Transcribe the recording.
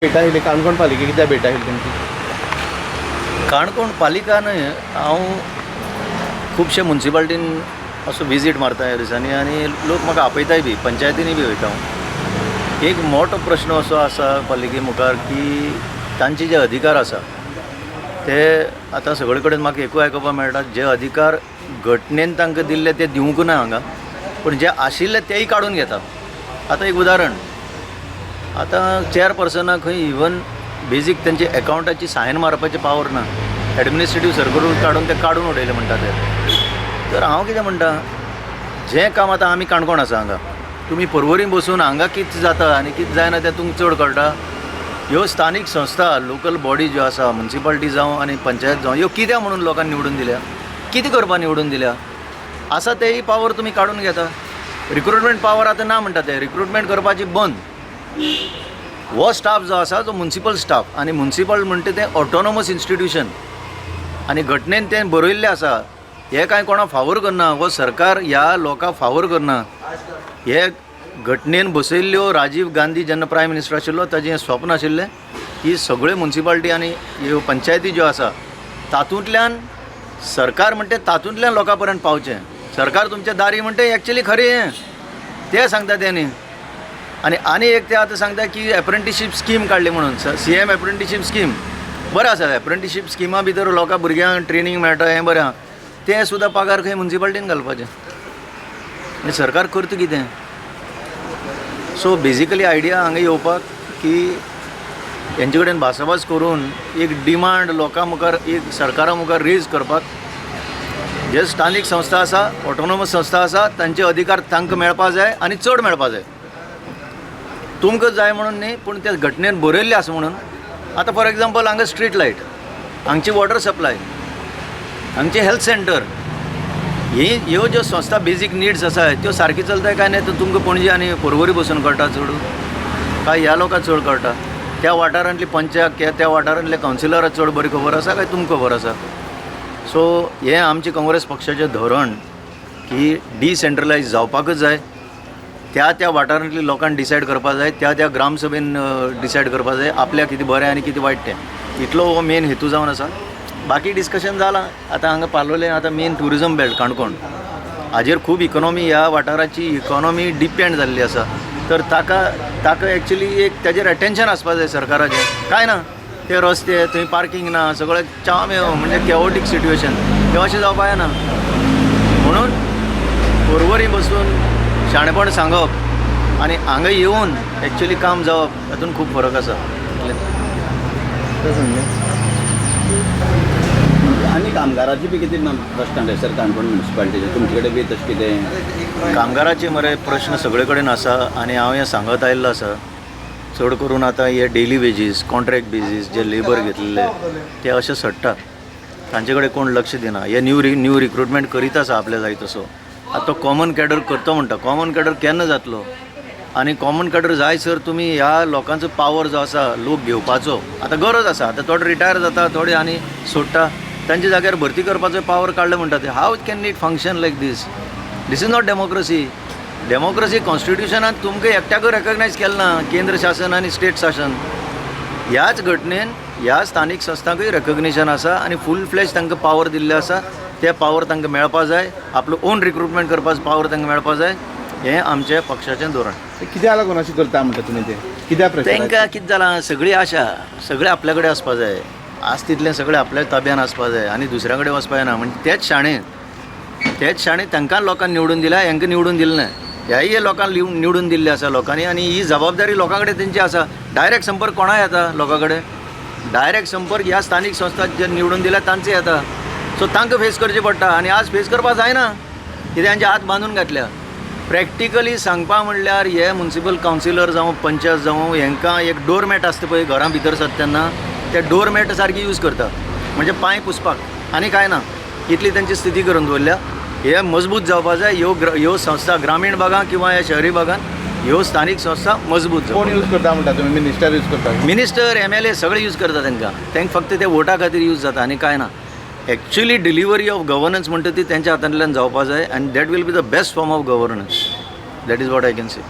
भेट आयली काणकोण पालिका कित्याक भेट आयली तुमची? काणकोण पालिका न्हय, हांव खुबशे मुन्सिपाल्टीन असो विजीट मारता ह्या दिसांनी आनी लोक म्हाका आपयताय बी, पंचायतीनी बी वयता हांव. एक मोठो प्रश्न असो आसा पालिके मुखार की तांचे जे अधिकार आसा ते आतां सगळे कडेन म्हाका एकूय आयकुपाक मेळटा, जे अधिकार घटनेन तांकां दिल्ले ते दिवंक ना हांगा, पूण जे आशिल्ले तेय काडून घेता. आतां एक उदाहरण, आतां चेअरपर्सनाक खंय इवन बेजीक तेंचे अकावंटाची सायन मारपाचे पावर ना, एडमिनिस्ट्रेटीव सर्कल काडून ते काडून उडयले म्हणटा ते. तर हांव कितें म्हणटा, जें काम आतां आमी काणकोण आसा हांगा, तुमी परवरी बसून हांगा कितें जाता आनी कितें जायना तें तुमकां चड कळटा. ह्यो स्थानीक संस्था, लोकल बॉडी ज्यो आसा, मुन्सिपाल्टी जावं आनी पंचायत जावं, ह्यो कित्याक म्हणून लोकांनी निवडून दिल्या, कितें करपाक निवडून दिल्या, आसा तेही पावर तुमी काडून घेता. रिक्रुटमेंट पावर आतां ना म्हणटा ते, रिक्रुटमेंट करपाची बंद. हो स्टाफ जो आसा तो मुन्सिपल स्टाफ, आनी मुन्सिपल म्हणटा तें ऑटोनॉमस इन्स्टिट्यूशन, आनी घटनेन तें बरयल्लें आसा. हे कांय कोणाक फावोर करना, हो सरकार ह्या लोकांक फावोर करना. हे घटनेन बसयल्ल्यो राजीव गांधी जेन्ना प्रायम मिनिस्टर आशिल्लो ताजें स्वप्न आशिल्लें की सगळे मुन्सिपाल्टी आनी ह्यो पंचायती ज्यो आसा तातूंतल्यान सरकार म्हणटा तातूंतल्यान लोकां पर्यंत पावचें. सरकार तुमच्या दारी म्हणटा एक्चुअली खरें हें तें सांगता तेणी. आनी एक ते आतां सांगता की एप्रेंटिसशीप स्कीम काडली म्हणून, CM एप्रेंटिसशीप स्कीम बरें आसा. एप्रेंटिसशीप स्किमा भितर लोकांक भुरग्यांक ट्रेनींग मेळटा, हें बरें आहा. तें सुद्दां पगार खंय मुन्सिपाल्टीन घालपाचें, आनी सरकार करता कितें? सो बेजिकली आयडिया हांगा येवपाक की हेंचे कडेन भासाभास करून एक डिमांड लोकां मुखार, एक सरकारा मुखार रेज करपाक, जे स्थानीक संस्था आसा, ऑटोनॉमस संस्था आसा, तांचे अधिकार तांकां मेळपा जाय आनी चड मेळपा जाय. तुमकां जाय म्हणून न्ही, पूण त्या घटनेन बरयल्लें आसा म्हणून. आतां फॉर एग्जाम्पल हांगा स्ट्रीट लायट, हांगची वॉटर सप्लाय, हांगचे हेल्थ सेंटर, ह्यो ज्यो संस्था बेजीक निड्स आसा त्यो सारकी चलताय काय नाही, तर तुमकां पणजी आनी परवरी बसून कळटा चड काय ह्या लोकांक चड कळटा? त्या वाठारांतली पंचायत, त्या वाठारांतले कावन्सिलराक चड बरी खबर आसा काय तुमकां खबर आसा? सो हें आमचे काँग्रेस पक्षाचें धोरण की डिसेंट्रलायज जावपाकच जाय. त्या वाठारांतल्या लोकांक डिसायड करपा जाय, त्या ग्रामसभेन डिसायड करपा जाय आपल्याक कितें बरें आनी कितें वायट तें. इतलो हो मेन हेतू जावन आसा. बाकी डिस्कशन जालां. आतां हांगा पालोलें आतां मेन ट्युरिजम बेल्ट काणकोण, हाजेर खूब इकॉनॉमी, ह्या वाठाराची इकॉनॉमी डिपेंड जाल्ली आसा. तर ताका एक्चुली एक ताजेर अटेन्शन आसपा जाय सरकाराचें. काय ना, ते रस्ते, थंय पार्किंग ना, सगळें चामेव म्हणजे कॅओटीक सिट्युएशन, हें अशें जावपा जायना. म्हणून परवरी बसून शाणेपण सांगप आनी हांगा येवन एक्चुअली काम जावप, तातूंत खूब फरक आसा. आनी कामगाराची बी कितें प्रश्न आसा सर काणकोण म्युनिसिपाल्टीचे तुमचे कडेन बी तशें कितें? कामगाराचे मरे प्रश्न सगळे कडेन आसा आनी हांव हें सांगत आयिल्लो आसा. चड करून आतां हे डेली वेजीस, कॉन्ट्रॅक्ट बेजीस जे लेबर घेतलेले ते अशे सडटात, तांचे कडेन कोण लक्ष दिना. हे न्यू रिक्रुटमेंट करीत आसा आपल्या जाय तसो. आतां तो कॉमन कॅडर करतो म्हणटा, कॉमन कॅडर केन्ना जातलो? आनी कॉमन कॅडर जाय सर तुमी ह्या लोकांचो पावर जो आसा लोक घेवपाचो, आतां गरज आसा. आतां थोडे रिटायर जाता, थोडे आनी सोडटा, तांच्या जाग्यार भरती करपाचो पावर काडलो म्हणटा ते. How can it function like this? This is not democracy. Democracy कॉन्स्टिट्युशनात तुमकां एकट्याकूय रेकग्नायज केलें ना, केंद्र शासन आनी स्टेट शासन. ह्याच घटनेन ह्या स्थानीक संस्थांकूय रेकग्निशन आसा आनी फूल फ्लॅश तांकां पावर दिल्ले आसा. ते पावर तांकां मेळपा जाय, आपलो ओन रिक्रुटमेंट करपाचो पावर तांकां मेळपा जाय. हें आमच्या पक्षाचें धोरण. कित्याक लागून अशें करता म्हणटा तुमी ते? कित्याक तांकां कितें जालां, सगळी आशा सगळें आपल्या कडेन आसपा जाय. आज तितलें सगळें आपल्या ताब्यान आसपा जाय आनी दुसऱ्या कडेन वचपा जायना. म्हणजे तेच शाणे तांकां लोकांनी निवडून दिल्या, हांकां निवडून दिलें ना. ह्याय लोकांक निवडून दिल्ले आसा लोकांनी, आनी ही जबाबदारी लोकां कडेन तेंची आसा. डायरेक्ट संपर्क कोणाय येता लोकां कडेन? डायरेक्ट संपर्क ह्या स्थानीक संस्था जे निवडून दिल्या तांचे येता. सो तांकां फेस करचें पडटा आनी आज फेस करपा जायना कित्याक तांचे हात बांदून घातल्या. प्रॅक्टिकली सांगपा म्हणल्यार हे मुन्सिपल कावन्सिलर जावं पंचायत जावं हांकां एक डोरमॅट आसता पळय घरां भितर सरता तेन्ना, ते डोरमॅट सारकी यूज करता, म्हणजे पांय पुसपाक आनी कांय ना. इतली तांची स्थिती करून दवरल्या. हे मजबूत जावपा जाय. ह्यो संस्था ग्रामीण भागांत किंवा ह्या शहरी भागांत ह्यो स्थानीक संस्था मजबूत जावं. कोण यूज करता म्हणटा तुमी? मिनिस्टर यूज करता? मिनिस्टर, MLA सगळे यूज करता तांकां फक्त ते वोटा खातीर यूज जाता आनी कांय ना. एक्चुअली डिलिव्हरी ऑफ गव्हर्नन्स म्हणटा ती त्यांच्या हातांतल्यान जावपा जाय, and that will be the best form of governance. That is what I can say.